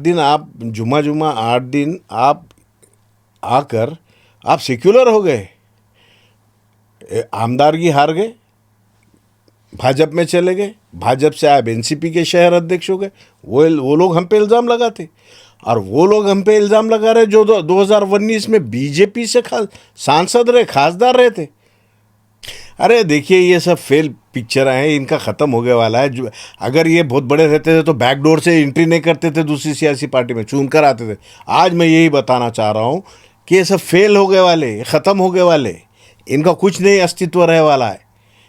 दिन आप जुमा जुमा 8 दिन आप आकर आप सेक्युलर हो गए, आमदारगी हार गए, भाजपा में चले गए, भाजपा से आप एनसीपी के शहर अध्यक्ष हो गए। वो लोग हम पे इल्ज़ाम लगाते, और वो लोग हम पे इल्ज़ाम लगा रहे जो 2019 में बीजेपी से सांसद रहे, खासदार रहे थे। अरे देखिए, ये सब फेल पिक्चर हैं, इनका ख़त्म हो गया वाला है। जो अगर ये बहुत बड़े रहते थे तो बैकडोर से एंट्री नहीं करते थे, दूसरी सियासी पार्टी में चुन कर आते थे। आज मैं यही बताना चाह रहा हूँ कि ये सब फेल हो गए वाले, ख़त्म हो गए वाले, इनका कुछ नहीं अस्तित्व रहे वाला है।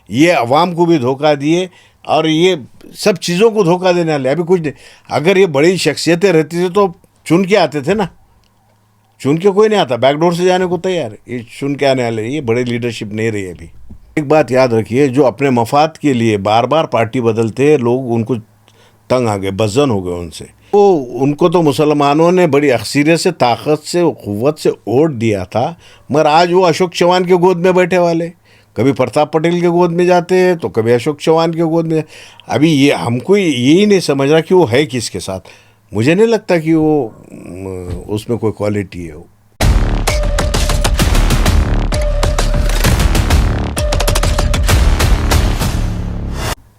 ये अवाम को भी धोखा दिए और ये सब चीज़ों को धोखा देने वाले, अभी कुछ नहीं। अगर ये बड़ी शख्सियतें रहती थी तो चुन के आते थे ना, चुन के कोई नहीं आता, बैकडोर से जाने को तैयार है। ये चुन के आने वाले, ये बड़े लीडरशिप नहीं रही अभी। एक बात याद रखिए, जो अपने मफाद के लिए बार बार पार्टी बदलते हैं लोग, उनको तंग आ गए, बज़न हो गए उनसे। वो उनको तो मुसलमानों ने बड़ी अक्सरियत से, ताकत से, क़ुव्वत से वोट दिया था, मगर आज वो अशोक चौहान के गोद में बैठे वाले, कभी प्रताप पटेल के गोद में जाते हैं तो कभी अशोक चौहान के गोद में। अभी ये हमको यही नहीं समझ रहा कि वो है किसके साथ। मुझे नहीं लगता कि वो उसमें कोई क्वालिटी है।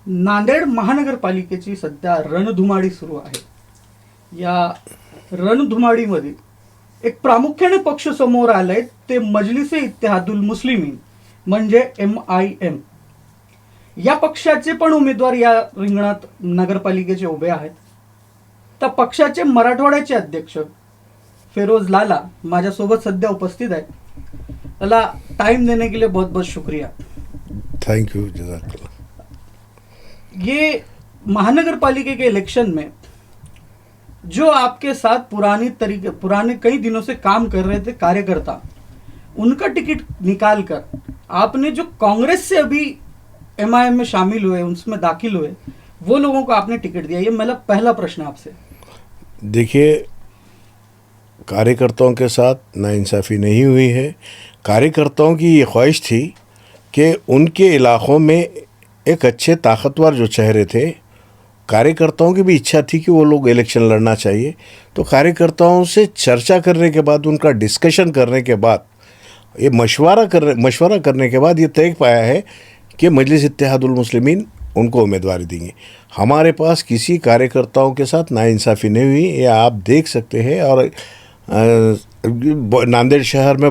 नांदेड महानगरपालिकेची सध्या रणधुमाडी सुरू आहे। या रणधुमाडीमध्ये एक प्रामुख्याने पक्ष समोर आलाय, ते मजलिसे इत्तेहादुल मुस्लिमीन म्हणजे MIM। या पक्षाचे पण उमेदवार या रिंगणात नगरपालिकेचे उभे आहेत। त्या पक्षाचे मराठवाड्याचे अध्यक्ष फेरोज लाला माझ्यासोबत सध्या उपस्थित आहेत। त्याला टाइम देने के लिए बहुत बहुत शुक्रिया। थैंक यू, जज़ाकल्लाह। ये महानगर पालिका के इलेक्शन में जो आपके साथ पुराने कई दिनों से काम कर रहे थे कार्यकर्ता, उनका टिकट निकाल कर आपने जो कांग्रेस से अभी MIM में शामिल हुए, उसमें दाखिल हुए, वो लोगों को आपने टिकट दिया। ये मेरा पहला प्रश्न आपसे। देखिए, कार्यकर्ताओं के साथ नाइंसाफ़ी नहीं हुई है। कार्यकर्ताओं की ये ख्वाहिश थी कि उनके इलाक़ों में एक अच्छे ताकतवर जो चेहरे थे, कार्यकर्ताओं की भी इच्छा थी कि वो लोग इलेक्शन लड़ना चाहिए। तो कार्यकर्ताओं से चर्चा करने के बाद, उनका डिस्कशन करने के बाद, ये मशवरा करने के बाद ये तय पाया है कि मजलिस इत्तेहादुल मुस्लिमीन उनको उम्मीदवारी देंगे। हमारे पास किसी कार्यकर्ताओं के साथ नाइंसाफ़ी नहीं हुई, ये आप देख सकते हैं। और नांदेड़ शहर में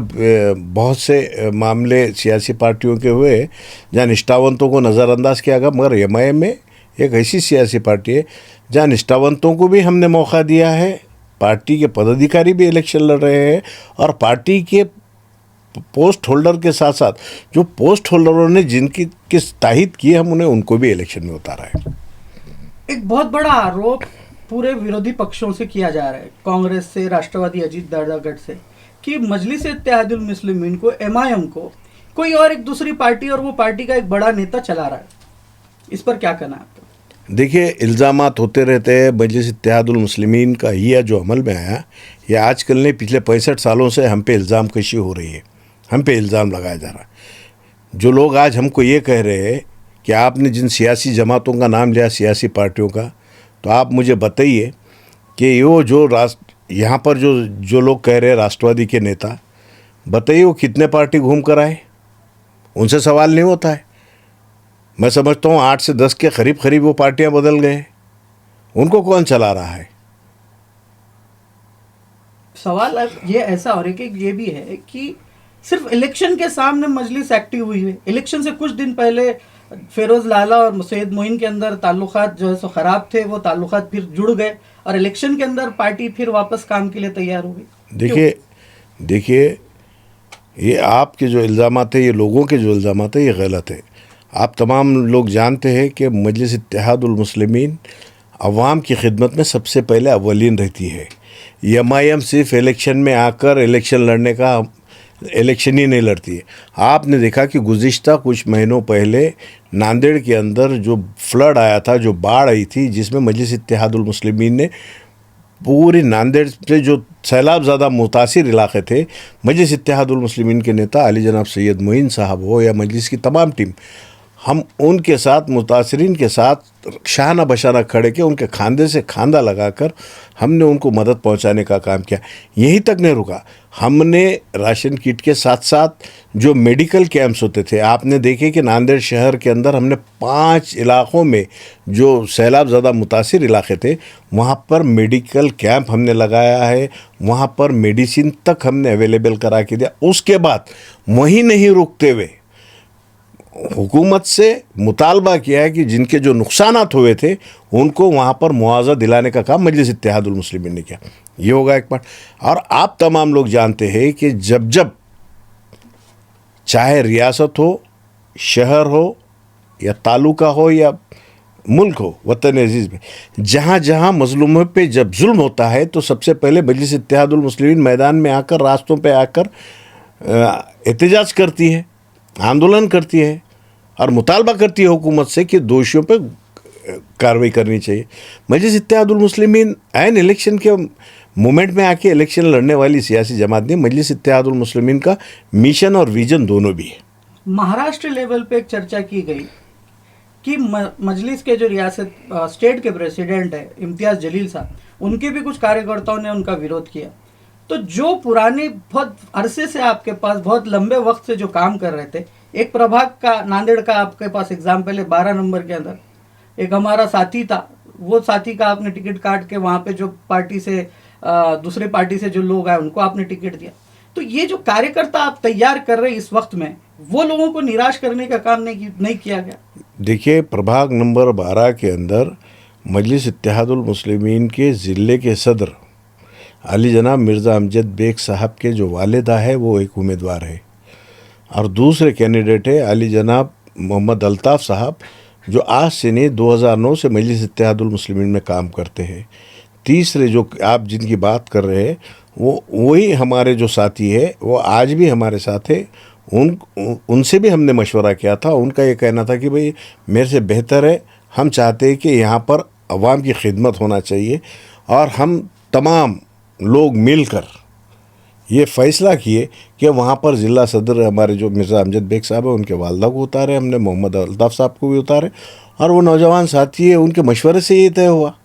बहुत से मामले सियासी पार्टियों के हुए जहाँ निष्ठावंतों को नज़रअंदाज किया गया, मगर MIM में एक ऐसी सियासी पार्टी है जहाँ निष्ठावंतों को भी हमने मौका दिया है। पार्टी के पदाधिकारी भी इलेक्शन लड़ रहे हैं, और पार्टी के पोस्ट होल्डर के साथ साथ जो पोस्ट होल्डरों ने जिनकी किस ताहीद की, हम उनको भी इलेक्शन में उतारा है। एक बहुत बड़ा आरोप पूरे विरोधी पक्षों से किया जा रहा है, कांग्रेस से, राष्ट्रवादी अजीत दादा गठ से, कि मजलिस इत्तेहादुल मुस्लिमीन को, MIM को कोई और एक दूसरी पार्टी और वो पार्टी का एक बड़ा नेता चला रहा है। इस पर क्या कहना है आपका? देखिए, इल्ज़ामात होते रहते हैं। मजलिस इत्तेहादुल मुस्लिमीन का हिया जो अमल में आया, ये आजकल नहीं, पिछले 65 सालों से हम पे इल्ज़ाम कशी हो रही है, हम पे इल्ज़ाम लगाया जा रहा है। जो लोग आज हमको ये कह रहे हैं कि आपने जिन सियासी जमातों का नाम लिया, सियासी पार्टियों का, तो आप मुझे बताइए कि वो जो यहाँ पर जो लोग कह रहे हैं राष्ट्रवादी के नेता, बताइए वो कितने पार्टी घूम कर आए? उनसे सवाल नहीं होता है। मैं समझता हूँ 8 से 10 के करीब वो पार्टियाँ बदल गए। उनको कौन चला रहा है? सवाल ये ऐसा हो रहा है कि ये भी है कि सिर्फ इलेक्शन के सामने मजलिस एक्टिव हुई है। इलेक्शन से कुछ दिन पहले फेरोज लाला और सैयद मोइन के अंदर ताल्लुकात जो है सो ख़राब थे, वो ताल्लुकात फिर जुड़ गए, और इलेक्शन के अंदर पार्टी फिर वापस काम के लिए तैयार हो गई। देखिए, ये आपके जो इल्ज़ामात है, ये लोगों के जो इल्ज़ामात है, ये गलत है। आप तमाम लोग जानते हैं कि मजलिस इत्तेहादुल मुस्लिमीन अवाम की खिदमत में सबसे पहले अव्वलीन रहती है। MIM सिर्फ इलेक्शन में आकर इलेक्शन लड़ने का इलेक्शन ही नहीं लड़ती है। आपने देखा कि गुज़िश्ता कुछ महीनों पहले नांदेड़ के अंदर जो फ्लड आया था, जो बाढ़ आई थी, जिसमें मजलिस इत्तेहादुल मुस्लिमीन ने पूरी नांदेड़ से जो सैलाब ज़्यादा मुतासिर इलाके थे, मजलिस इत्तेहादुल मुस्लिमीन के नेता अली जनाब सैयद मोइन साहब हो या मजलिस की तमाम टीम, हम उनके साथ मुतासरीन के साथ शाहाना बशाना खड़े के उनके खांधे से खांधा लगाकर हमने उनको मदद पहुंचाने का काम किया। यहीं तक नहीं रुका, हमने राशन किट के साथ साथ जो मेडिकल कैंप्स होते थे, आपने देखे कि नांदेड़ शहर के अंदर हमने 5 इलाक़ों में जो सैलाब ज़्यादा मुतासिर इलाके थे वहाँ पर मेडिकल कैंप हमने लगाया है, वहाँ पर मेडिसिन तक हमने अवेलेबल करा के दिया। उसके बाद वहीं नहीं रुकते हुए हुकूमत से मुतालबा किया है कि जिनके जो नुकसानात हुए थे उनको वहाँ पर मुआवजा दिलाने का काम मजलिस इत्तेहादुल मुस्लिमीन ने किया। ये होगा एक पार्ट। और आप तमाम लोग जानते हैं कि जब जब चाहे रियासत हो, शहर हो या तालुका हो या मुल्क हो, वतन अजीज़ में जहाँ जहाँ मजलूमों पे जब जुल्म होता है तो सबसे पहले मजलिस इत्तेहादुल मुस्लिमीन मैदान में आकर, रास्तों पे आकर एहतजाज करती है, आंदोलन करती है और मुतालबा करती है हुकूमत से कि दोषियों पे कार्रवाई करनी चाहिए। मजलिस इत्तेहादुल मुस्लिमीन ऐन इलेक्शन के मोमेंट में आके इलेक्शन लड़ने वाली सियासी जमात नहीं, मजलिस इत्तेहादुल मुस्लिमीन का मिशन और विजन दोनों भी है। महाराष्ट्र लेवल पे एक चर्चा की गई कि मजलिस के जो रियासत स्टेट के प्रेसिडेंट है इम्तियाज जलील साहब, उनके भी कुछ कार्यकर्ताओं ने उनका विरोध किया। तो जो पुराने बहुत अरसे से आपके पास बहुत लंबे वक्त से जो काम कर रहे थे, एक प्रभाग का नांदेड़ का आपके पास एग्जाम्पल है, 12 नंबर के अंदर एक हमारा साथी था, वो साथी का आपने टिकट काट के वहाँ पे जो पार्टी से दूसरे पार्टी से जो लोग आए उनको आपने टिकट दिया। तो ये जो कार्यकर्ता आप तैयार कर रहे हैं इस वक्त में, वो लोगों को निराश करने का काम नहीं किया गया। देखिए, प्रभाग नंबर 12 के अंदर मजलिस इत्तेहादुल मुस्लिमीन के ज़िले के सदर अली जनाब मिर्ज़ा अमजद बेग साहब के जो वालिदा है वो एक उम्मीदवार है और दूसरे कैंडिडेट है अली जनाब मोहम्मद अल्ताफ़ साहब जो आज से नहीं 2009 से मजलिस इत्तेहादुल मुस्लिमीन में काम करते हैं। तीसरे जो आप जिनकी बात कर रहे हैं वो वही हमारे जो साथी है, वो आज भी हमारे साथ है। उनसे भी हमने मशवरा किया था। उनका ये कहना था कि भाई मेरे से बेहतर है, हम चाहते हैं कि यहाँ पर अवाम की खिदमत होना चाहिए और हम तमाम लोग मिलकर ये फ़ैसला किए कि वहाँ पर ज़िला सदर हमारे जो मिर्ज़ा अमजद बेग साहब है उनके वालदा को उतारे, हमने मोहम्मद अल्ताफ़ साहब को भी उतारे और वो नौजवान साथी है, उनके मशवरे से ये तय हुआ।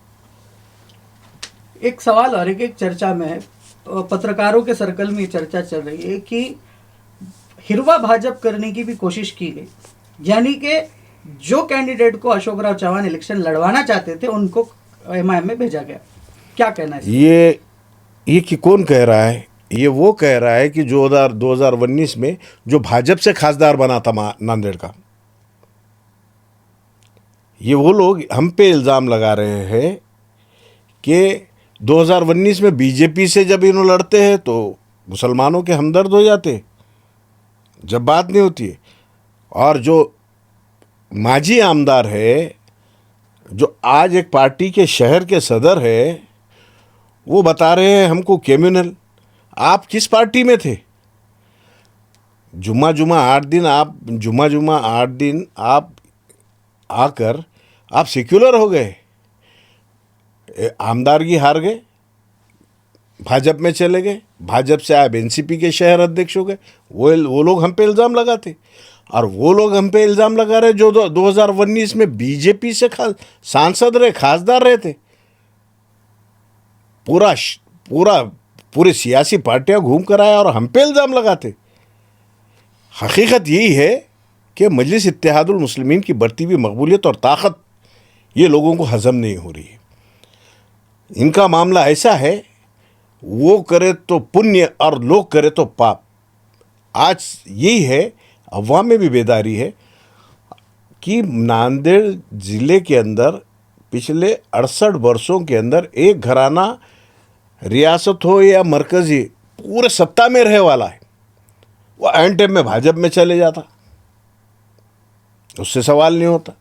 एक सवाल और एक चर्चा में है, पत्रकारों के सर्कल में ये चर्चा चल रही है कि हिरवा भाजप करने की भी कोशिश की गई, यानी कि जो कैंडिडेट को अशोक राव चौहान इलेक्शन लड़वाना चाहते थे उनको एमआईएम में भेजा गया। क्या कहना है? ये कि कौन कह रहा है? ये वो कह रहा है कि 2019 में जो भाजपा से खासदार बना था नांदेड़ का, ये वो लोग हम पे इल्ज़ाम लगा रहे हैं कि 2019 में बीजेपी से जब इन्हों लड़ते हैं तो मुसलमानों के हमदर्द हो जाते जब बात नहीं होती है। और जो माजी आमदार है जो आज एक पार्टी के शहर के सदर है, वो बता रहे हैं हमको कम्युनल। आप किस पार्टी में थे? जुम्मा 8 दिन आप आकर आप सेक्युलर हो गए, आमदारगी हार गए, भाजपा में चले गए, भाजपा से आप एनसीपी के शहर अध्यक्ष हो गए। वो लोग हम पे इल्ज़ाम लगाते और वो लोग हम पे इल्ज़ाम लगा रहे जो 2019 में बीजेपी से सांसद रहे, खासदार रहे थे। पूरे सियासी पार्टियां घूम कर आए और हम पे इल्ज़ाम लगाते। हकीकत यही है कि मजलिस इत्तेहादुल मुस्लिमीन की बढ़ती हुई मकबूलियत और ताकत ये लोगों को हजम नहीं हो रही है। इनका मामला ऐसा है, वो करे तो पुण्य और लोग करे तो पाप। आज यही है, अवाम में भी बेदारी है कि नांदेड़ ज़िले के अंदर पिछले 68 वर्षों के अंदर एक घराना रियासत हो या मरकज़ी पूरे सत्ता में रहे वाला है, वो एंड टाइम में भाजपा में चले जाता, उससे सवाल नहीं होता।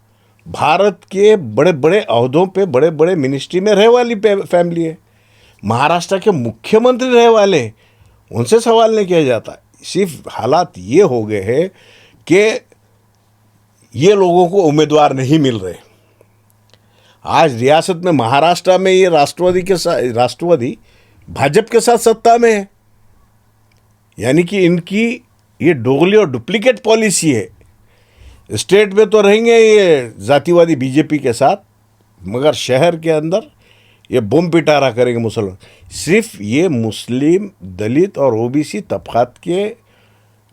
भारत के बड़े बड़े अहदों पे बड़े बड़े मिनिस्ट्री में रहे वाली फैमिली है, महाराष्ट्र के मुख्यमंत्री रहे वाले, उनसे सवाल नहीं किया जाता। सिर्फ हालात ये हो गए हैं कि ये लोगों को उम्मीदवार नहीं मिल रहे। आज रियासत में महाराष्ट्र में ये राष्ट्रवादी भाजपा के साथ सत्ता में है, यानी कि इनकी ये दोगली और डुप्लीकेट पॉलिसी है। स्टेट में तो रहेंगे ये जातिवादी बीजेपी के साथ, मगर शहर के अंदर ये बम पिटारा करेंगे मुसलमान। सिर्फ ये मुस्लिम, दलित और ओबीसी तबकात के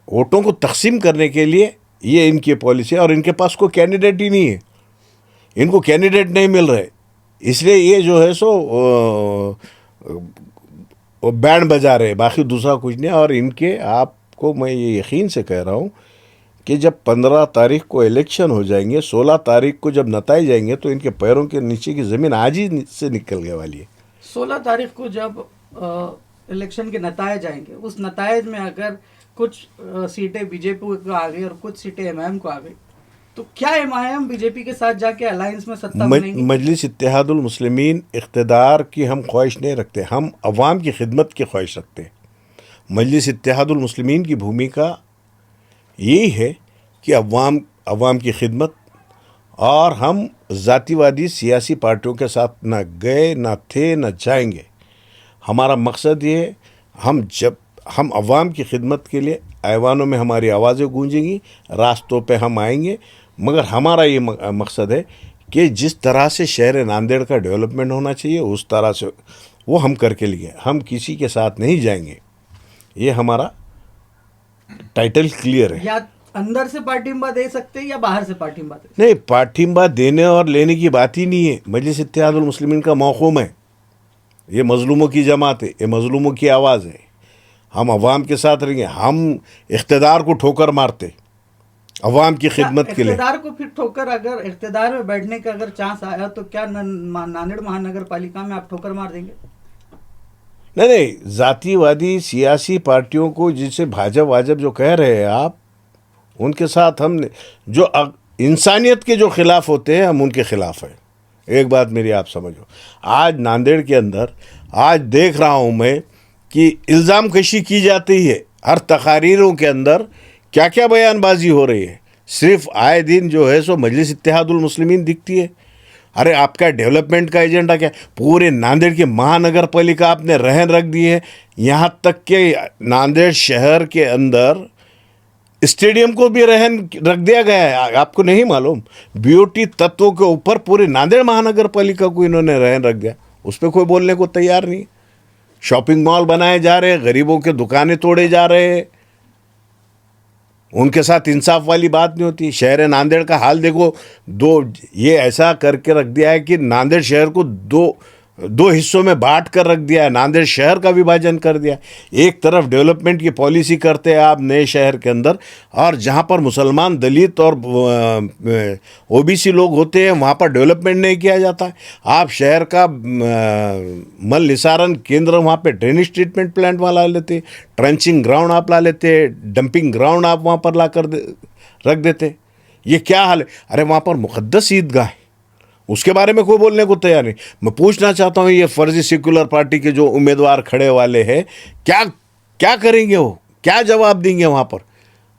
वोटों को तकसीम करने के लिए ये इनकी पॉलिसी है। और इनके पास कोई कैंडिडेट ही नहीं है, इनको कैंडिडेट नहीं मिल रहे, इसलिए ये जो है सो वो बैंड बजा रहे, बाकी दूसरा कुछ नहीं। और इनके, आपको मैं ये यकीन से कह रहा हूँ कि जब 15 तारीख को इलेक्शन हो जाएंगे, 16 तारीख को जब नताए जाएंगे, तो इनके पैरों के नीचे की ज़मीन आज ही से निकल गए वाली है। 16 तारीख को जब इलेक्शन के नतायज आएंगे, उस नतायज में अगर कुछ सीटें बीजेपी को आ गई और कुछ सीटें एमआईएम को आ गई, तो क्या एमआईएम बीजेपी के साथ जाके अलायंस में सत्ता बनेगी? मजलिस इत्तेहादुल मुस्लिमीन इख्तिदार की हम ख्वाहिश नहीं रखते, हम अवाम की खिदमत की ख्वाहिश रखते हैं। मजलिस इत्तेहादुल मुस्लिमीन की भूमिका यही है कि अवाम की खिदमत, और हम जातिवादी सियासी पार्टियों के साथ ना गए, ना थे, ना जाएंगे। हमारा मकसद ये है, हम अवाम की खिदमत के लिए ऐवानों में हमारी आवाज़ें गूंजेंगी, रास्तों पे हम आएंगे, मगर हमारा ये मकसद है कि जिस तरह से शहर नांदेड़ का डेवलपमेंट होना चाहिए उस तरह से वो हम करके लिए, हम किसी के साथ नहीं जाएंगे। ये हमारा टाइटल क्लियर है। या अंदर से पार्टिंबा दे सकते हैं या बाहर से पार्टिंबा दे? नहीं, पार्टिंबा देने और लेने की बात ही नहीं है। मजलिस इत्तेहादुल मुस्लिमीन का मौक़ूम है, ये मज़लूमों की जमात है, ये मज़लूमों की आवाज़ है। हम अवाम के साथ रहेंगे, हम इख्तिदार को ठोकर मारते अवाम की खिदमत के लिए। इख्तिदार को फिर ठोकर, अगर इख्तिदार में बैठने का अगर चांस आया तो क्या नांदेड़ महानगर पालिका में आप ठोकर मार देंगे? नहीं, जातिवादी सियासी पार्टियों को, जिसे भाजपा वाजब जो कह रहे हैं आप, उनके साथ हम जो इंसानियत के जो खिलाफ होते हैं, हम उनके खिलाफ हैं। एक बात मेरी आप समझो, आज नांदेड़ के अंदर आज देख रहा हूँ मैं कि इल्ज़ाम कशी की जाती है, हर तकारीरों के अंदर क्या क्या बयानबाजी हो रही है। सिर्फ आए दिन जो है सो मजलिस इत्तेहादुल मुस्लिमीन दिखती है। अरे आपका डेवलपमेंट का एजेंडा क्या? पूरे नांदेड़ की महानगर पालिका आपने रहन रख दी है, यहाँ तक कि नांदेड़ शहर के अंदर स्टेडियम को भी रहन रख दिया गया है। आपको नहीं मालूम? बीओटी तत्वों के ऊपर पूरे नांदेड़ महानगर पालिका को इन्होंने रहन रख दिया, उस पर कोई बोलने को तैयार नहीं। शॉपिंग मॉल बनाए जा रहे हैं, गरीबों के दुकानें तोड़े जा रहे हैं, उनके साथ इंसाफ वाली बात नहीं होती। शहर नांदेड़ का हाल देखो, ये ऐसा करके रख दिया है कि नांदेड़ शहर को दो हिस्सों में बांट कर रख दिया है, नांदेड़ शहर का विभाजन कर दिया। एक तरफ डेवलपमेंट की पॉलिसी करते हैं आप नए शहर के अंदर, और जहाँ पर मुसलमान, दलित और ओबीसी लोग होते हैं वहाँ पर डेवलपमेंट नहीं किया जाता है। आप शहर का मल निसारण केंद्र, वहाँ पे ड्रेनेज ट्रीटमेंट प्लांट वहाँ ला लेते, ट्रेंचिंग ग्राउंड आप ला लेते, डंपिंग ग्राउंड आप वहाँ पर ला कर रख देते। ये क्या हाल है? अरे वहाँ पर मुक़द्दस ईदगाह है, उसके बारे में कोई बोलने को तैयार नहीं। मैं पूछना चाहता हूँ, ये फर्जी सेक्युलर पार्टी के जो उम्मीदवार खड़े वाले हैं, क्या करेंगे वो? क्या जवाब देंगे वहाँ पर?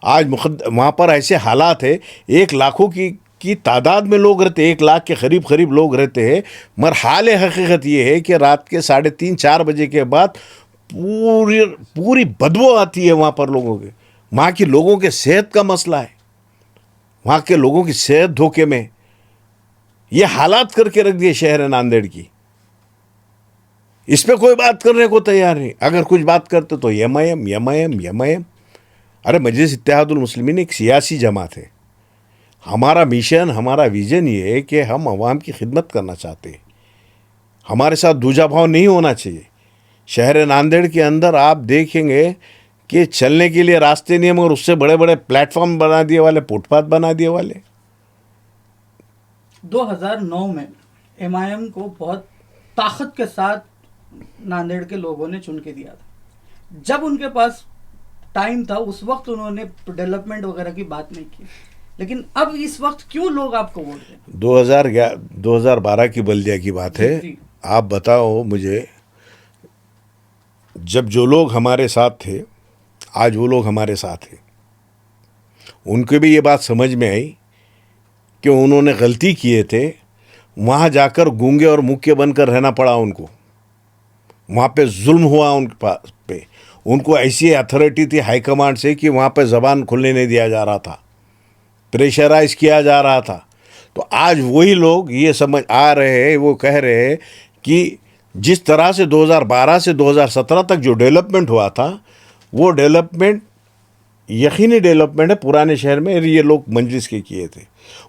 आज वहाँ पर ऐसे हालात है, 1 लाखों की तादाद में लोग रहते, 1 लाख के करीब लोग रहते हैं, मगर हाल हकीकत ये है कि रात के 3:30-4 बजे के बाद पूरी बदबू आती है वहाँ पर लोगों के। वहाँ के लोगों के सेहत का मसला है, वहाँ के लोगों की सेहत धोखे में। ये हालात करके रख दिए शहर नांदेड़ की, इस पे कोई बात करने को तैयार नहीं। अगर कुछ बात करते तो एमआईएम। अरे मजलिस इत्तेहादुल मुस्लिमीन एक सियासी जमात है। हमारा मिशन, हमारा विजन ये है कि हम अवाम की खिदमत करना चाहते हैं, हमारे साथ दूजा भाव नहीं होना चाहिए। शहर नांदेड़ के अंदर आप देखेंगे कि चलने के लिए रास्ते नहीं है, मगर उससे बड़े बड़े प्लेटफॉर्म बना दिए वाले, फुटपाथ बना दिए वाले। 2009 में एमआईएम को बहुत ताकत के साथ नांदेड़ के लोगों ने चुन के दिया था। जब उनके पास टाइम था उस वक्त उन्होंने डेवलपमेंट वगैरह की बात नहीं की, लेकिन अब इस वक्त क्यों लोग आपको वोट दें? 2012 की बल्दिया की बात है। जी। आप बताओ मुझे, जब जो लोग हमारे साथ थे, आज वो लोग हमारे साथ हैं, उनको भी ये बात समझ में आई कि उन्होंने गलती किए थे, वहाँ जाकर गूंगे और मुक्के बनकर रहना पड़ा उनको। वहाँ पे जुल्म हुआ उनके पास पे, उनको ऐसी अथॉरिटी थी हाई कमांड से कि वहाँ पे ज़बान खुलने नहीं दिया जा रहा था। प्रेशराइज किया जा रहा था। तो आज वही लोग ये समझ आ रहे हैं, वो कह रहे हैं कि जिस तरह से 2012 से 2017 तक जो डेवलपमेंट हुआ था, वो डेवलपमेंट यकीनी डेवलपमेंट है पुराने शहर में, ये लोग मजलिस के किए थे।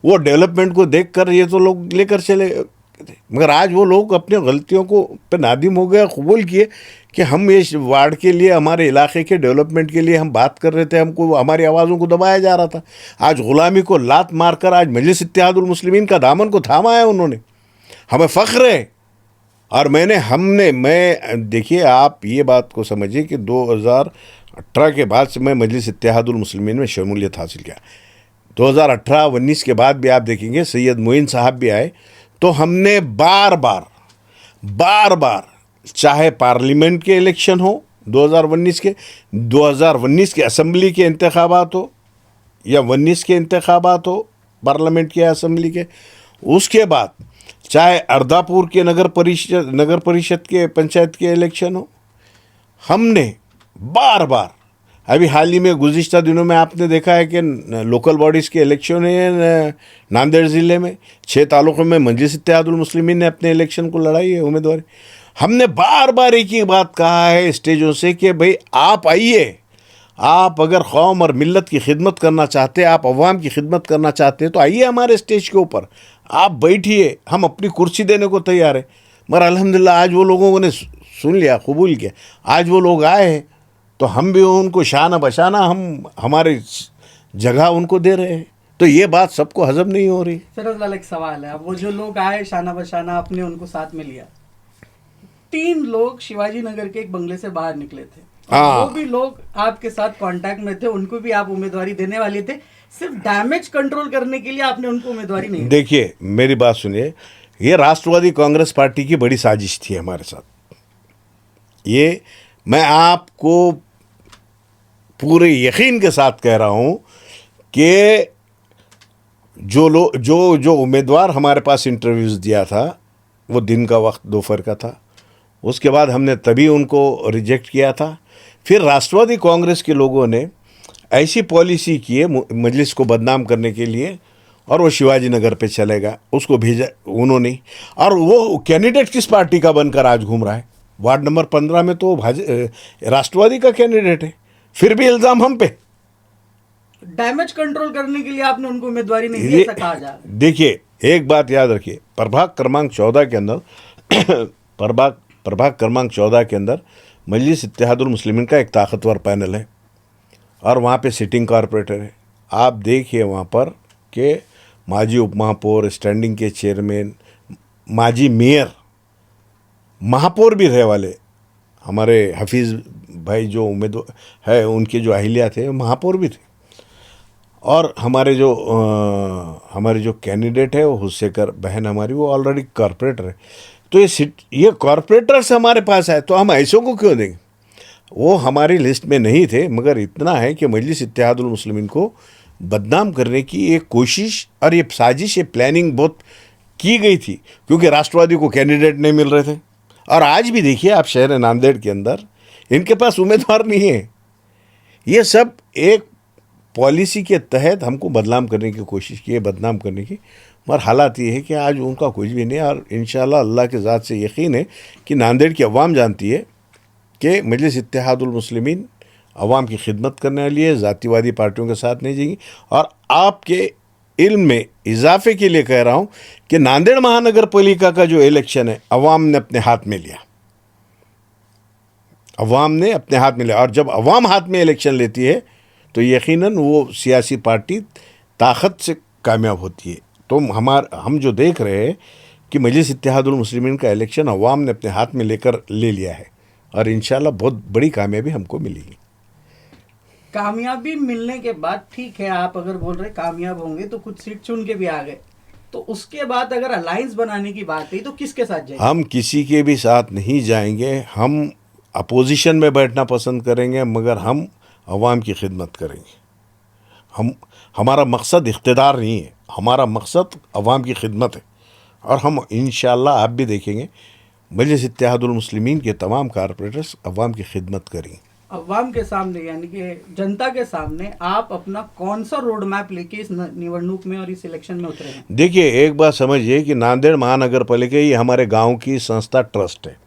वो डेवलपमेंट को देखकर ये तो लोग लेकर चले थे, मगर आज वो लोग अपनी गलतियों को पे नादिम हो गए, कबूल किए कि हम इस वार्ड के लिए, हमारे इलाके के डेवलपमेंट के लिए हम बात कर रहे थे, हमको हमारी आवाज़ों को दबाया जा रहा था। आज ग़ुलामी को लात मारकर आज मजलिस इत्तेहादुल मुस्लिमीन का दामन को थामा है उन्होंने। हमें फ़ख्र है। और मैं देखिए, आप ये बात को समझिए कि 2018 के बाद से मैं मजलिस इत्तेहादुल मुस्लिमीन में शमूलियत हासिल किया। 2018-19 के बाद भी आप देखेंगे सैयद मोइन साहब भी आए, तो हमने बार बार चाहे पार्लियामेंट के इलेक्शन हो 2019 के असेंबली के इंतखाबात हो या 19 के इंतखाबात हो पार्लियामेंट के असेंबली के, उसके बाद चाहे अर्दापुर के नगर परिषद के पंचायत के इलेक्शन हो, हमने बार अभी हाल ही में गुज़िश्ता दिनों में आपने देखा है कि लोकल बॉडीज़ के इलेक्शन है नांदेड़ ज़िले में 6 तालुकों में मजलिस इत्तेहादुल मुस्लिमीन ने अपने इलेक्शन को लड़ाई है उम्मीदवारी। हमने बार एक ही बात कहा है स्टेजों से कि भाई आप आइए, आप अगर कौम और मिल्लत की खिदमत करना चाहते हैं, आप अवाम की खिदमत करना चाहते हैं, तो आइए हमारे स्टेज के ऊपर, आप बैठिए, हम अपनी कुर्सी देने को तैयार है। मगर अल्हम्दुलिल्लाह आज वो लोगों ने सुन लिया, कबूल किया, आज वो लोग आए हैं, तो हम भी उनको शाना बशाना हम हमारे जगह उनको दे रहे हैं। तो ये बात सबको हजम नहीं हो रही। फिरोज लाल, एक सवाल है, अब वो जो लोग आए शाना बशाना, आपने उनको साथ में लिया, 3 लोग शिवाजी नगर के एक बंगले से बाहर निकले थे, वो भी लोग आपके साथ कांटेक्ट में थे, उनको भी आप उम्मीदवारी देने वाले थे, सिर्फ डैमेज कंट्रोल करने के लिए आपने उनको उम्मीदवारी नहीं दी। देखिए मेरी बात सुनिए, ये राष्ट्रवादी कांग्रेस पार्टी की बड़ी साजिश थी हमारे साथ। ये मैं आपको पूरे यकीन के साथ कह रहा हूँ कि जो उम्मीदवार हमारे पास इंटरव्यूज़ दिया था, वो दिन का वक्त दोपहर का था, उसके बाद हमने तभी उनको रिजेक्ट किया था। फिर राष्ट्रवादी कांग्रेस के लोगों ने ऐसी पॉलिसी की है मजलिस को बदनाम करने के लिए, और वो शिवाजी नगर पे चलेगा, उसको भेजा उन्होंने। और वो कैंडिडेट किस पार्टी का बनकर आज घूम रहा है? वार्ड नंबर 15 में तो राष्ट्रवादी का कैंडिडेट है, फिर भी इल्ज़ाम हम पे। डैमेज कंट्रोल करने के लिए आपने उनको उम्मीदवारी नहीं दी, ऐसा कहा जा रहा है। देखिए एक बात याद रखिए, प्रभाग क्रमांक 14 के अंदर प्रभाग क्रमांक 14 के अंदर मजलिस इत्तेहादुल मुस्लिमीन का एक ताकतवर पैनल है, और वहाँ पे सिटिंग कॉरपोरेटर है। आप देखिए वहाँ पर कि माजी उपमहापौर, स्टैंडिंग के चेयरमैन, माजी मेयर, महापौर भी रहे वाले हमारे हफीज़ भाई जो उम्मीदवार है, उनके जो अहिलिया थे महापौर भी थे, और हमारे जो कैंडिडेट है वो हुस्सेकर बहन हमारी, वो ऑलरेडी कॉरपोरेटर है। तो ये कॉरपोरेटर्स हमारे पास है, तो हम ऐसों को क्यों देंगे? वो हमारी लिस्ट में नहीं थे, मगर इतना है कि मजलिस इत्तेहादुल मुस्लिमीन को बदनाम करने की एक कोशिश और ये साजिश, ये प्लानिंग बहुत की गई थी, क्योंकि राष्ट्रवादी को कैंडिडेट नहीं मिल रहे थे। और आज भी देखिए आप शहर नांदेड़ के अंदर इनके पास उम्मीदवार नहीं है। ये सब एक पॉलिसी के तहत हमको बदनाम करने की कोशिश की है, बदनाम करने की। मगर हालात ये है कि आज उनका कुछ भी नहीं है, और इंशाल्लाह अल्लाह के ज़ात से यकीन है कि नांदेड़ की अवाम जानती है कि मजलिस इत्तेहादुल मुस्लिमीन अवाम की खिदमत करने वाली है, ज़ातिवादी पार्टियों के साथ नहीं जाएगी। और आपके इल्म में इजाफे के लिए कह रहा हूँ कि नांदेड़ महानगर पालिका का जो इलेक्शन है, अवाम ने अपने हाथ में लिया, अवाम ने अपने हाथ में लिया। और जब अवाम हाथ में इलेक्शन लेती है तो यकीनन वो सियासी पार्टी ताकत से कामयाब होती है। तो हम जो देख रहे हैं कि मजलिस इत्तेहादुल मुस्लिमीन का इलेक्शन अवाम ने अपने हाथ में ले लिया है, और इंशाल्लाह बहुत बड़ी कामयाबी हमको मिलेगी। कामयाबी मिलने के बाद, ठीक है, आप अगर बोल रहे कामयाब होंगे तो कुछ सीट चुन के भी आ गए, तो उसके बाद अगर अलायंस बनाने की बात है तो किसके साथ जाएंगे? हम किसी के भी साथ नहीं जाएंगे, हम अपोजिशन में बैठना पसंद करेंगे, मगर हम अवाम की खिदमत करेंगे। हमारा मकसद इख्तिदार नहीं है, हमारा मकसद अवाम की खिदमत है। और हम इंशाअल्लाह आप भी देखेंगे मजलिस इत्तेहादुल मुस्लिमीन के तमाम कारपोरेटर्स अवाम की खिदमत करेंगे। अवाम के सामने यानी कि जनता के सामने आप अपना कौन सा रोड मैप लेके इस निवडणूक में और इस इलेक्शन में उतरे हैं? देखिए, एक बात समझिए कि नांदेड़ महानगर पालिका ये हमारे गांव की संस्था ट्रस्ट है,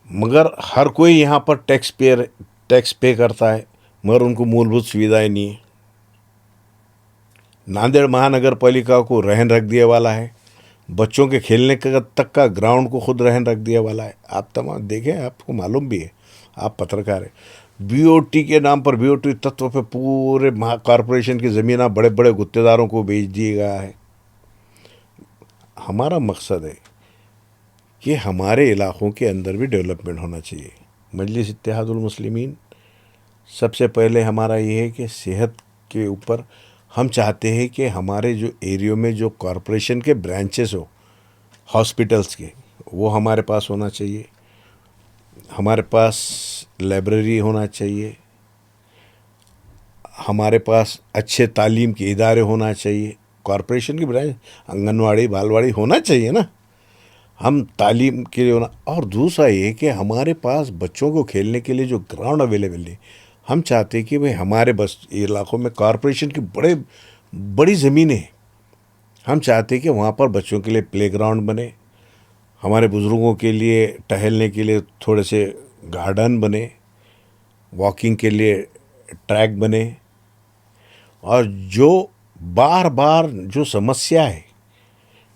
मगर हर कोई यहाँ पर टैक्स पे करता है, मगर उनको मूलभूत सुविधाएं नहीं है। नांदेड़ महानगर पालिका को रहन रख दिया वाला है, बच्चों के खेलने तक का ग्राउंड को खुद रहन रख दिया वाला है। आप तमाम देखें, आपको मालूम भी है, आप पत्रकार हैं। बीओटी के नाम पर, बीओटी तत्व पे पूरे महा कॉरपोरेशन की ज़मीन बड़े बड़े गुत्तेदारों को बेच दिया गया है। हमारा मकसद है कि हमारे इलाक़ों के अंदर भी डेवलपमेंट होना चाहिए। मजलिस इत्तेहादुल मुस्लिमीन सबसे पहले हमारा ये है कि सेहत के ऊपर हम चाहते हैं कि हमारे जो एरियो में जो कॉरपोरेशन के ब्रांचेस हो हॉस्पिटल्स के, वो हमारे पास होना चाहिए। हमारे पास लाइब्रेरी होना चाहिए, हमारे पास अच्छे तालीम के इदारे होना चाहिए। कॉरपोरेशन की ब्रांच आंगनवाड़ी बालवाड़ी होना चाहिए ना, हम तालीम के लिए होना। और दूसरा ये कि हमारे पास बच्चों को खेलने के लिए जो ग्राउंड अवेलेबल है, हम चाहते हैं कि भाई हमारे बस इलाक़ों में कॉरपोरेशन की बड़ी ज़मीनें हैं, हम चाहते हैं कि वहाँ पर बच्चों के लिए प्लेग्राउंड बने, हमारे बुज़ुर्गों के लिए टहलने के लिए थोड़े से गार्डन बने, वॉकिंग के लिए ट्रैक बने। और जो बार बार जो समस्या है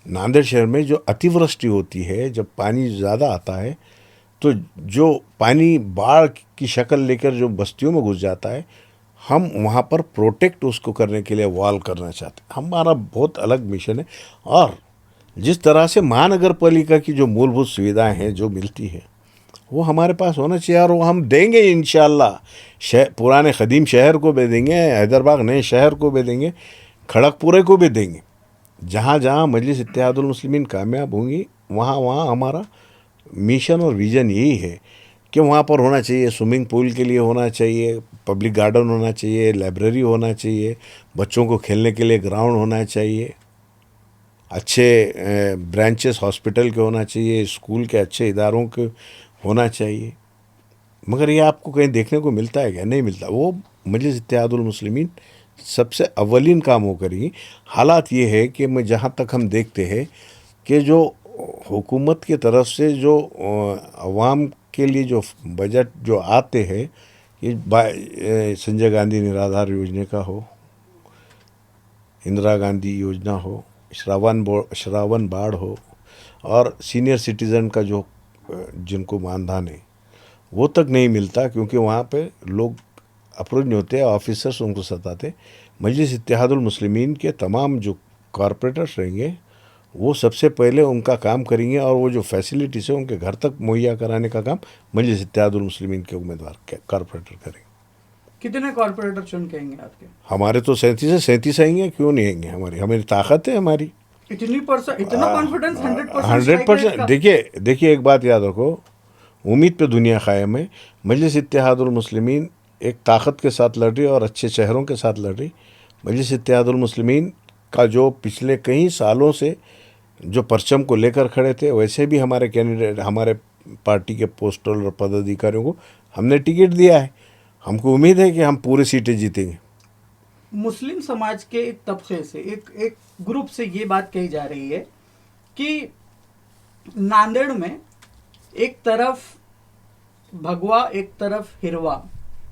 नांदेड़ शहर में, जो अतिवृष्टि होती है, जब पानी ज़्यादा आता है तो जो पानी बाढ़ की शक्ल लेकर जो बस्तियों में घुस जाता है, हम वहाँ पर प्रोटेक्ट उसको करने के लिए वॉल करना चाहते हैं। हमारा बहुत अलग मिशन है। और जिस तरह से महानगर पालिका की जो मूलभूत सुविधाएं हैं जो मिलती है, वो हमारे पास होना चाहिए, और वो हम देंगे इंशाअल्लाह। पुराने ख़दीम शहर को भी देंगे, हैदराबाद नए शहर को भी देंगे, खड़गपुरे को भी देंगे। जहाँ जहाँ मजलिस इत्तेहादुल मुस्लिमीन कामयाब होंगी, वहाँ वहाँ हमारा मिशन और विज़न यही है कि वहाँ पर होना चाहिए स्विमिंग पूल के लिए होना चाहिए, पब्लिक गार्डन होना चाहिए, लाइब्रेरी होना चाहिए, बच्चों को खेलने के लिए ग्राउंड होना चाहिए, अच्छे ब्रांचेस हॉस्पिटल के होना चाहिए, स्कूल के अच्छे इदारों के होना चाहिए। मगर ये आपको कहीं देखने को मिलता है क्या? नहीं मिलता। वो मजलिस इत्तेहादुल मुस्लिमीन सबसे अव्वलीन काम वो करेगी। हालात ये है कि मैं जहाँ तक हम देखते हैं कि जो हुकूमत की तरफ से जो अवाम के लिए जो बजट जो आते हैं, ये संजय गांधी निराधार योजना का हो, इंदिरा गांधी योजना हो, श्रावण बाढ़ हो, और सीनियर सिटीज़न का जो जिनको मानधन है, वो तक नहीं मिलता, क्योंकि वहाँ पे लोग अप्रोच नहीं होते, ऑफिसर्स उनको सताते। मजलिस इत्तेहादुल मुस्लिमीन के तमाम जो कॉरपोरेटर्स रहेंगे, वो सबसे पहले उनका काम करेंगे, और वो जो फैसिलिटीज़ है उनके घर तक मुहैया कराने का काम मजलिस इत्तेहादुल मुस्लिमीन के उम्मीदवार कॉरपोरेटर करेंगे। कितने कॉरपोरेटर चुन के आएंगे आपके? हमारे तो 37 आएंगे, क्यों नहीं आएंगे? हमारी ताकत है हमारी। इतना कॉन्फिडेंस? 100%। देखिए एक बात याद रखो, उम्मीद पे दुनिया कायम है। मजलिस इत्तेहादुल मुस्लिमीन एक ताकत के साथ लड़ रही और अच्छे चेहरों के साथ लड़ रही। मजलिस इत्तेहादुल मुस्लिमीन का जो पिछले कई सालों से जो परचम को लेकर खड़े थे, वैसे भी हमारे कैंडिडेट, हमारे पार्टी के पोस्टल और पदाधिकारियों को हमने टिकट दिया है। हमको उम्मीद है कि हम पूरी सीटें जीतेंगे। मुस्लिम समाज के एक तबके से, एक ग्रुप से ये बात कही जा रही है कि नांदेड़ में एक तरफ भगवा एक तरफ हिरवा,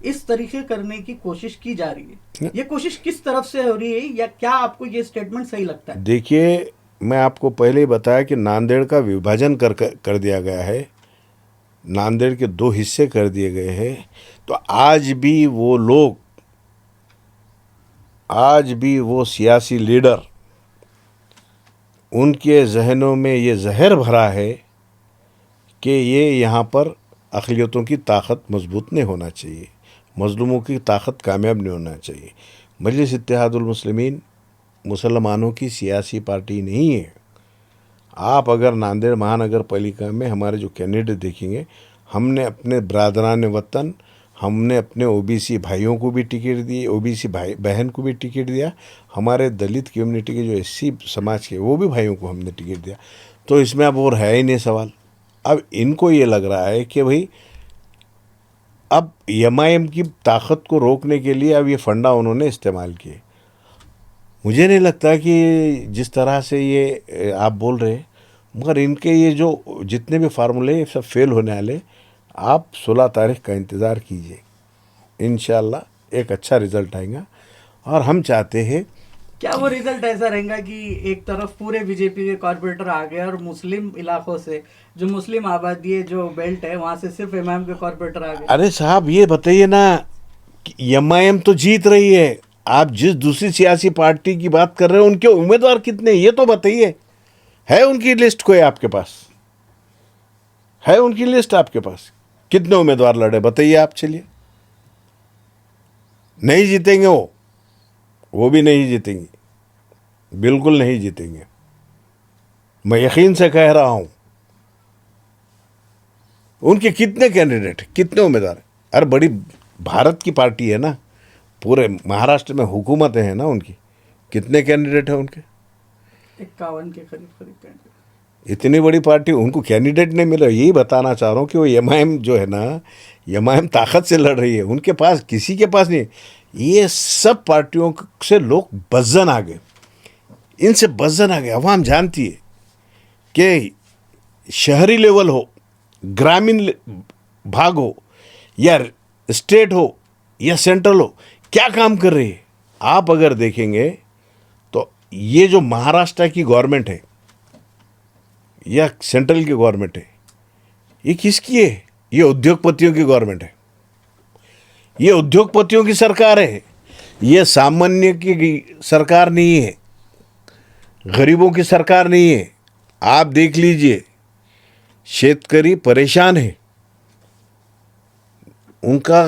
इस तरीके करने की कोशिश की जा रही है। ये कोशिश किस तरफ से हो रही है, या क्या आपको ये स्टेटमेंट सही लगता है? देखिए, मैं आपको पहले ही बताया कि नांदेड़ का विभाजन कर दिया गया है, नांदेड़ के 2 हिस्से कर दिए गए हैं। तो आज भी वो लोग, आज भी वो सियासी लीडर, उनके जहनों में ये जहर भरा है कि ये यहाँ पर अक़लियतों की ताकत मजबूत नहीं होना चाहिए, मज़लूमों की ताकत कामयाब नहीं होना चाहिए। मजलिस इत्तेहादुल मुस्लिमीन मुसलमानों की सियासी पार्टी नहीं है। आप अगर नांदेड़ महानगर पालिका में हमारे जो कैंडिडेट देखेंगे, हमने अपने बरादरान वतन, हमने अपने ओबीसी भाइयों को भी टिकट दी, ओबीसी भाई बहन को भी टिकट दिया, हमारे दलित कम्युनिटी के जो एससी समाज के वो भी भाइयों को हमने टिकट दिया। तो इसमें अब और है ही नहीं सवाल। अब इनको ये लग रहा है कि भाई अब एमआईएम की ताकत को रोकने के लिए अब ये फंडा उन्होंने इस्तेमाल किए। मुझे नहीं लगता कि जिस तरह से ये आप बोल रहे हैं, मगर इनके ये जो जितने भी फार्मूले ये सब फेल होने वाले। आप 16 तारीख का इंतज़ार कीजिए, इंशाल्लाह एक अच्छा रिजल्ट आएगा। और हम चाहते हैं क्या वो रिजल्ट ऐसा रहेगा कि एक तरफ पूरे बीजेपी के कॉर्पोरेटर आ गए और मुस्लिम इलाकों से, जो मुस्लिम आबादी है, जो बेल्ट है, वहां से सिर्फ एमआईएम के कॉर्पोरेटर आ गए? अरे साहब ये बताइए ना कि एमआईएम तो जीत रही है, आप जिस दूसरी सियासी पार्टी की बात कर रहे हो उनके उम्मीदवार कितने ये तो बताइए। है उनकी लिस्ट कोई आपके पास? है उनकी लिस्ट आपके पास? कितने उम्मीदवार लड़े बताइए आप, चलिए। नहीं जीतेंगे वो भी नहीं जीतेंगे, बिल्कुल नहीं जीतेंगे। मैं यकीन से कह रहा हूं। उनके कितने कैंडिडेट, कितने उम्मीदवार हैं? अरे बड़ी भारत की पार्टी है ना, पूरे महाराष्ट्र में हुकूमतें हैं ना उनकी। कितने कैंडिडेट हैं उनके? 51 के करीब करीब कैंडिडेट। इतनी बड़ी पार्टी, उनको कैंडिडेट नहीं मिल रहा। यही बताना चाह रहा हूँ कि वो एमआईएम जो है ना, एमआईएम ताकत से लड़ रही है, उनके पास किसी के पास नहीं। ये सब पार्टियों से लोग बज़न आ गए, इनसे बज़न आ गए। अवाम जानती है कि शहरी लेवल हो, ग्रामीण भाग हो, या स्टेट हो या सेंट्रल हो, क्या काम कर रही है। आप अगर देखेंगे तो ये जो महाराष्ट्र की गवर्नमेंट है या सेंट्रल की गवर्नमेंट है, ये किसकी है? ये उद्योगपतियों की गवर्नमेंट है, ये उद्योगपतियों की सरकार है। ये सामान्य की सरकार नहीं है, गरीबों की सरकार नहीं है। आप देख लीजिए, शेतकरी परेशान है, उनका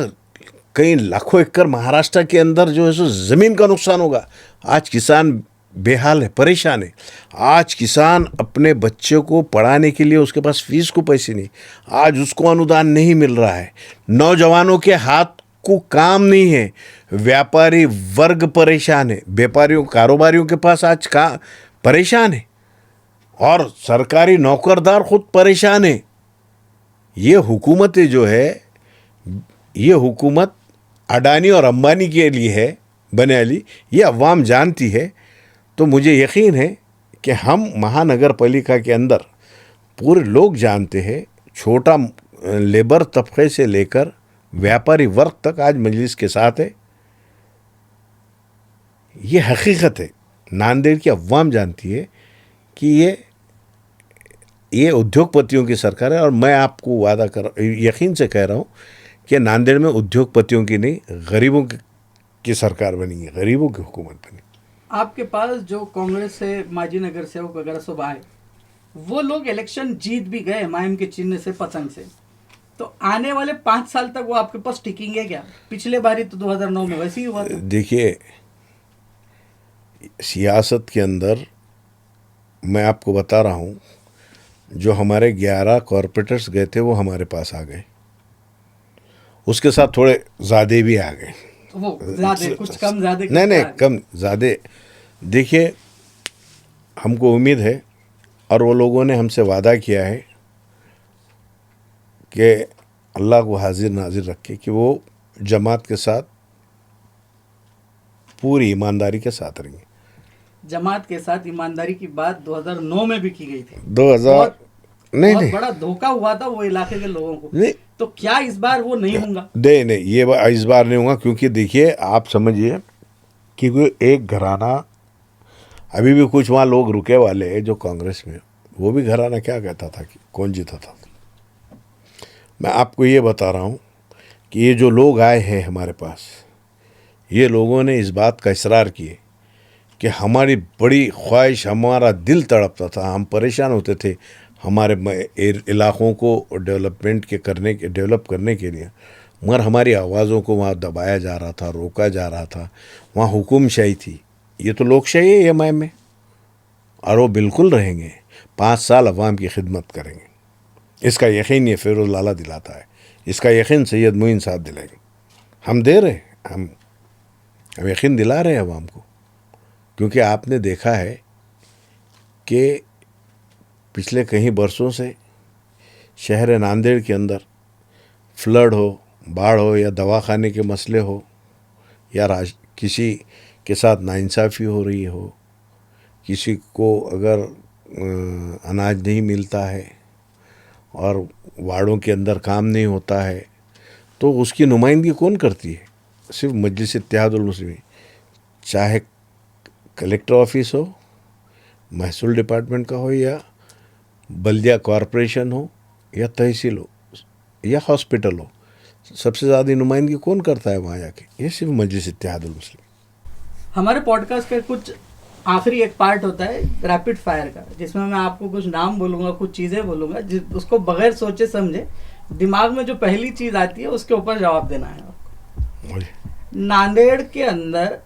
कई लाखों एकड़ महाराष्ट्र के अंदर जो है सो ज़मीन का नुकसान होगा। आज किसान बेहाल है, परेशान है। आज किसान अपने बच्चे को पढ़ाने के लिए उसके पास फीस को पैसे नहीं, आज उसको अनुदान नहीं मिल रहा है। नौजवानों के हाथ को काम नहीं है, व्यापारी वर्ग परेशान है, व्यापारियों कारोबारियों के पास आज का परेशान है, और सरकारी नौकरदार खुद परेशान है। ये हुकूमतें जो है, ये हुकूमत अडानी और अंबानी के लिए है बने वाली, ये अवाम जानती है। तो मुझे यकीन है कि हम महानगर पालिका के अंदर पूरे लोग जानते हैं, छोटा लेबर तबके से लेकर व्यापारी वर्ग तक आज मजलिस के साथ है। ये हकीकत है, नांदेड़ की अवाम जानती है कि ये उद्योगपतियों की सरकार है। और मैं आपको वादा कर, यकीन से कह रहा हूँ कि नांदेड़ में उद्योगपतियों की नहीं, गरीबों की सरकार बनी है, गरीबों की हुकूमत बनी। आपके पास जो कांग्रेस से माजी नगर सेवक वगैरह सब आए, वो लोग इलेक्शन जीत भी गए एमआईएम के चिन्ह से, पतंग से। तो आने वाले 5 साल तक वो आपके पास टिकेंगे क्या? पिछले बारी तो 2009 में वैसे ही हुआ था। देखिए, सियासत के अंदर मैं आपको बता रहा हूँ, जो हमारे 11 कॉरपोरेटर्स गए थे वो हमारे पास आ गए, उसके साथ थोड़े ज़्यादा भी आ गए। तो वो ज्यादा कुछ कम ज्यादा नहीं कम ज़्यादा। देखिए, हमको उम्मीद है और वो लोगों ने हमसे वादा किया है कि अल्लाह को हाजिर नाजिर रखे कि वो जमात के साथ पूरी ईमानदारी के साथ रहेंगे। जमात के साथ ईमानदारी की बात 2009 में भी की गई थी। 2000 नहीं बड़ा धोखा हुआ था वो इलाके के लोगों को। नहीं, तो क्या इस बार वो नहीं होगा? नहीं ये इस बार नहीं होगा, क्योंकि देखिए आप समझिए कि कोई एक घराना, अभी भी कुछ वहाँ लोग रुके वाले हैं जो कांग्रेस में, वो भी घराना क्या कहता था कि कौन जीता था। मैं आपको ये बता रहा हूँ कि ये जो लोग आए हैं हमारे पास, ये लोगों ने इस बात का इसरार किए कि हमारी बड़ी ख्वाहिश, हमारा दिल तड़पता था, हम परेशान होते थे हमारे इलाक़ों को डेवलप करने के लिए, मगर हमारी आवाज़ों को वहाँ दबाया जा रहा था, रोका जा रहा था। वहाँ हुकुमशाही थी, ये तो लोकशाही है एमआईएम में, और वो बिल्कुल रहेंगे। 5 साल अवाम की खिदमत करेंगे, इसका यकीन ये फिरोज लाला दिलाता है, इसका यकीन सैयद मोइन साहब दिलाएंगे। हम दे रहे हैं, हम यकीन दिला रहे हैं अवाम को, क्योंकि आपने देखा है कि पिछले कई बरसों से शहर नांदेड़ के अंदर फ्लड हो, बाढ़ हो या दवाखाने के मसले हो या किसी के साथ नाइंसाफ़ी हो रही हो, किसी को अगर अनाज नहीं मिलता है और वार्डों के अंदर काम नहीं होता है, तो उसकी नुमाइंदगी कौन करती है? सिर्फ मजलिस इत्तेहादुल मुस्लिमीन, चाहे कलेक्टर ऑफिस हो, महसूल डिपार्टमेंट का हो, या बल्दिया कॉरपोरेशन हो, या तहसील हो, या हॉस्पिटल हो, सबसे ज़्यादा नुमाइंदगी कौन करता है वहाँ जाके? ये सिर्फ मजलिस इत्तेहादुल मुस्लिमीन। हमारे पॉडकास्ट का कुछ आखिरी एक पार्ट होता है रैपिड फायर का, जिसमें मैं आपको कुछ नाम बोलूँगा, कुछ चीज़ें बोलूँगा, उसको बगैर सोचे समझे दिमाग में जो पहली चीज़ आती है उसके ऊपर जवाब देना है आपको। नांदेड़ के अंदर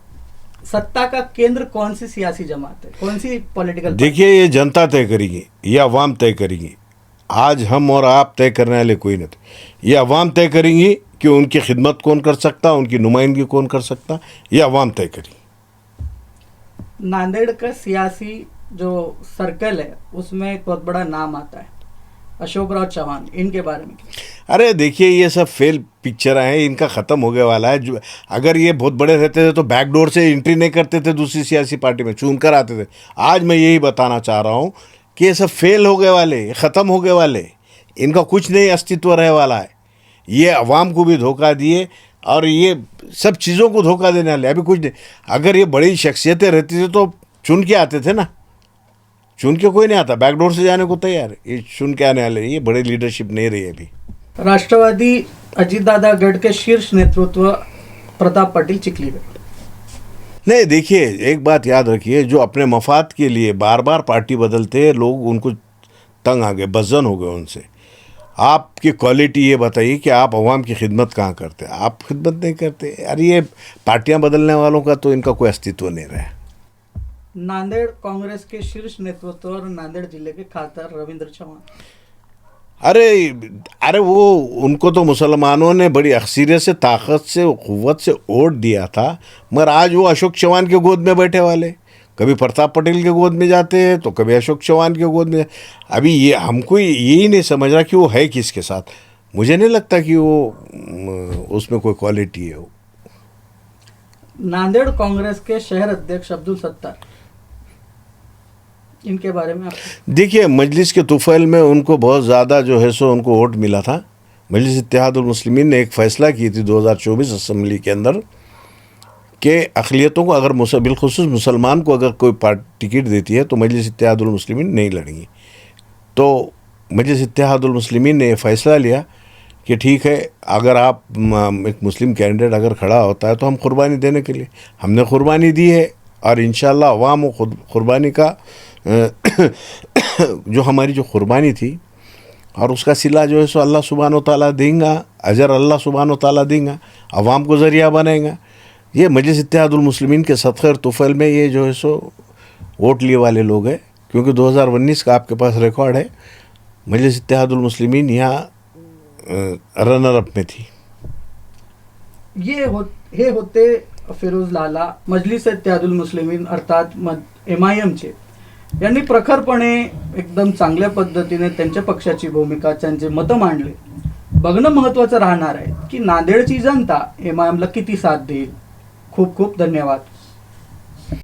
सत्ता का केंद्र कौन सी सियासी जमात है, कौन सी पॉलिटिकल? देखिए, ये जनता तय करेगी, ये अवाम तय करेगी। आज हम और आप तय करने वाले कोई नहीं थे। ये अवाम तय करेंगी कि उनकी खिदमत कौन कर सकता, उनकी नुमाइंदगी कौन कर सकता, ये अवाम तय करेगी। नांदेड़ का सियासी जो सर्कल है उसमें एक बहुत बड़ा नाम आता है अशोक राव चौहान, इनके बारे में? अरे देखिए, ये सब फेल पिक्चर हैं, इनका ख़त्म हो गया वाला है। जो अगर ये बहुत बड़े रहते थे तो बैकडोर से एंट्री नहीं करते थे दूसरी सियासी पार्टी में, चुन कर आते थे। आज मैं यही बताना चाह रहा हूँ कि ये सब फेल हो गए वाले, ख़त्म हो गए वाले, इनका कुछ नहीं अस्तित्व रहे वाला है। ये अवाम को भी धोखा दिए और ये सब चीज़ों को धोखा देने वाले, अभी कुछ नहीं। अगर ये बड़ी शख्सियतें रहती थी तो चुन के आते थे ना, चुन के कोई नहीं आता, बैकडोर से जाने को तैयार है। ये चुन के आने वाले, ये बड़े लीडरशिप नहीं रही अभी। राष्ट्रवादी अजितदादा गढ़ के शीर्ष नेतृत्व प्रताप पाटिल चिखलीगढ़। नहीं, देखिए एक बात याद रखिए, जो अपने मफाद के लिए बार बार पार्टी बदलते हैं लोग, उनको तंग आ गए, बज़न हो गए उनसे। आपकी क्वालिटी ये बताइए कि आप अवाम की खिदमत कहाँ करते हैं? आप खिदमत नहीं करते। अरे ये पार्टियां बदलने वालों का तो इनका कोई अस्तित्व नहीं रहा। नांदेड़ कांग्रेस के शीर्ष नेतृत्व और नांदेड़ जिले के खासदार रविंद्र चौहान। अरे वो उनको तो मुसलमानों ने बड़ी अक्सरियत से, ताकत से, क़ुव्वत से वोट दिया था, मगर आज वो अशोक चौहान के गोद में बैठे वाले, कभी प्रताप पटेल के गोद में जाते हैं तो कभी अशोक चौहान के गोद में। अभी ये हमको यही नहीं समझ रहा कि वो है किसके साथ। मुझे नहीं लगता कि वो उसमें कोई क्वालिटी है। वो नांदेड़ कांग्रेस के शहर अध्यक्ष अब्दुल सत्तार, इनके बारे में आप? देखिए, मजलिस के तुफैल में उनको बहुत ज़्यादा जो है सो उनको वोट मिला था। मजलिस इत्तेहादुल मुस्लिमीन ने एक फ़ैसला की थी 2024 असम्बली के अंदर कि अक़लियतों को, अगर बिलखुसूस मुसलमान को अगर कोई पार्टी टिकट देती है तो मजलिस इत्तेहादुल मुस्लिमीन नहीं लड़ेंगी। तो मजलिस इत्तेहादुल मुस्लिमीन ने यह फ़ैसला लिया कि ठीक है, अगर आप एक मुस्लिम कैंडिडेट अगर खड़ा होता है तो हम कुर्बानी देने के लिए, हमने कुर्बानी दी है और इंशाअल्लाह अवाम वो कुर्बानी का जो हमारी जो कुर्बानी थी और उसका सिला जो है सो अल्लाह सुब्हान व तआला देंगा, अजर अल्लाह सुब्हान व तआला देंगा, अवाम को ज़रिया बनाएगा। ये मजलिस इत्तेहादुल मुस्लिमीन के सदक़े और तुफ़ैल में ये जो है सो वोट लिए वाले लोग हैं, क्योंकि 2019 का आपके पास रिकॉर्ड है, मजलिस इत्तेहादुल मुस्लिमीन यहाँ रनर अप में थी। ये होते फिरोज लाला मजलिस इत्तेहादुल मुस्लिमीन अर्थात MIM चे, यांनी प्रखरपणे एकदम चांगल्या पद्धतीने त्यांच्या पक्षाची भूमिका, त्यांचे मतं मांडले। बघणं महत्त्वाचं राहणार आहे की नांदेडची जनता MIM ला किती साथ देईल। खूप खूप धन्यवाद।